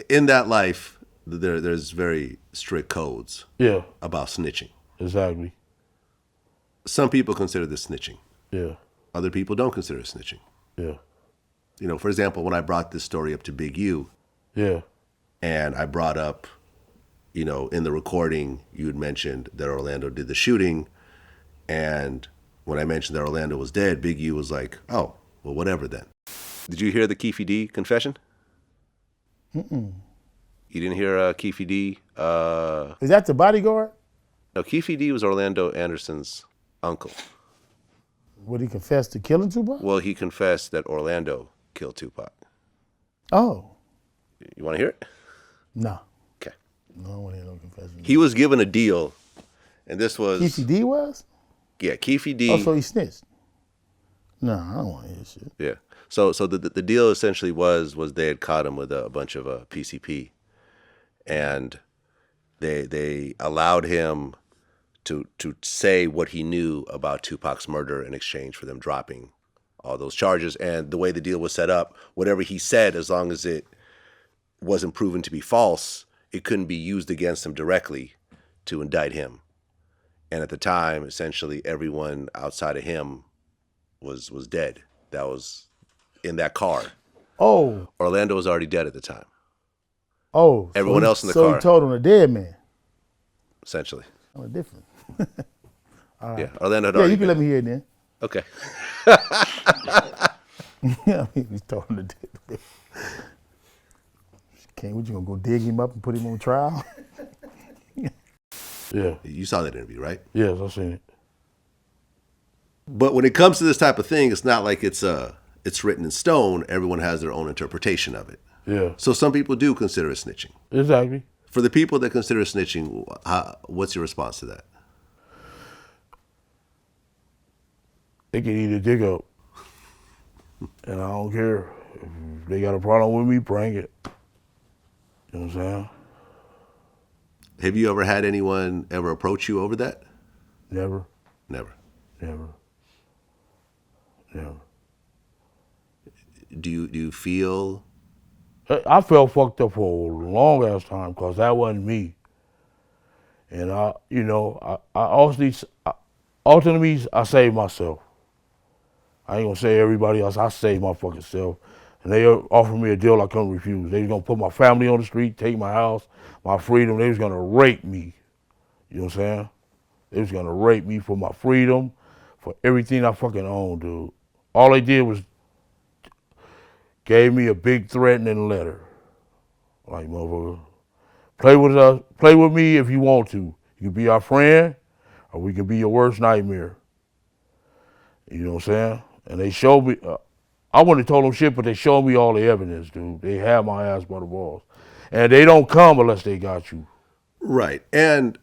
in that life, there's very strict codes Yeah, about snitching. exactly. Some people consider this snitching. Yeah, Other people don't consider it snitching. yeah, For example, when I brought this story up to Big U, yeah, and I brought up, in the recording, you had mentioned that Orlando did the shooting, and when I mentioned that Orlando was dead, Big U was like, "Oh, well, whatever then." Did you hear the Keefe D confession? Mm-mm. You didn't hear Keefe D? Is that the bodyguard? No, Keefe D was Orlando Anderson's uncle. Would he confess to killing Tupac? Well, he confessed that Orlando killed Tupac. Oh. You want to hear it? No. Okay. No, I don't want to hear no confession. He was given a deal, and this was... Keefe D was? Yeah, Keefe D. Oh, so he snitched. No, I don't want to hear shit. Yeah. So the deal essentially was they had caught him with a bunch of PCP, and they allowed him to say what he knew about Tupac's murder in exchange for them dropping all those charges. And the way the deal was set up, whatever he said, as long as it wasn't proven to be false, it couldn't be used against him directly to indict him. And at the time, essentially everyone outside of him was dead. That was in that car. Oh. Orlando was already dead at the time. Oh. Everyone else in the car. car. So he told him a dead man. Essentially. Oh, different. All right. Yeah, Orlando had yeah, already you can let me hear it then. Okay. Yeah, he told him a dead man. What, you gonna go dig him up and put him on trial? Yeah. You saw that interview, right? Yes, I've seen it. But when it comes to this type of thing, it's not like it's written in stone. Everyone has their own interpretation of it. Yeah. So some people do consider it snitching. Exactly. For the people that consider it snitching, what's your response to that? They can eat a dig up. And I don't care. If they got a problem with me, bring it. You know what I'm saying? Have you ever had anyone ever approach you over that? Never. Never. Never. Never. Do you feel? I felt fucked up for a long ass time because that wasn't me. And I ultimately I saved myself. I ain't gonna say everybody else. I saved my fucking self. And they offered me a deal I couldn't refuse. They was gonna put my family on the street, take my house, my freedom. They was gonna rape me. You know what I'm saying? They was gonna rape me for my freedom, for everything I fucking own, dude. All they did was gave me a big threatening letter. Like, motherfucker, play with me if you want to. You can be our friend, or we can be your worst nightmare. You know what I'm saying? And they showed me, I wouldn't have told them shit, but they showed me all the evidence, dude. They had my ass by the balls. And they don't come unless they got you. Right. And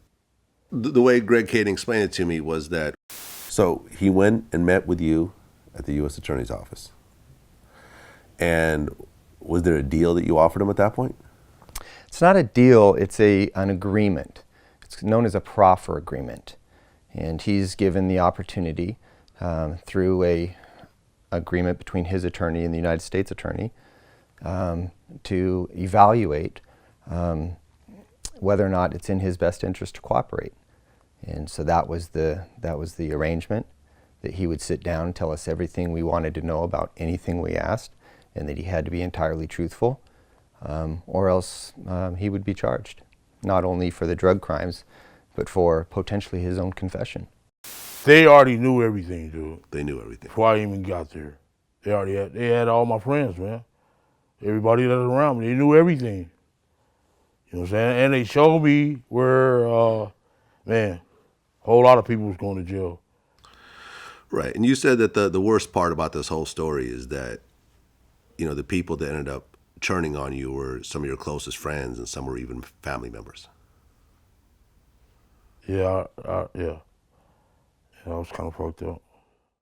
the way Greg Kading explained it to me was that, so he went and met with you at the U.S. Attorney's Office. And was there a deal that you offered him at that point? It's not a deal, it's an agreement. It's known as a proffer agreement. And he's given the opportunity through a agreement between his attorney and the United States attorney to evaluate whether or not it's in his best interest to cooperate. And so that was the arrangement, that he would sit down and tell us everything we wanted to know about anything we asked, and that he had to be entirely truthful, or else he would be charged, not only for the drug crimes, but for potentially his own confession. They already knew everything, dude. They knew everything. Before I even got there. They had all my friends, man. Everybody that was around me, they knew everything. You know what I'm saying? And they showed me where, man, a whole lot of people was going to jail. Right. And you said that the worst part about this whole story is that, the people that ended up churning on you were some of your closest friends, and some were even family members. Yeah. Yeah, I was kind of fucked up.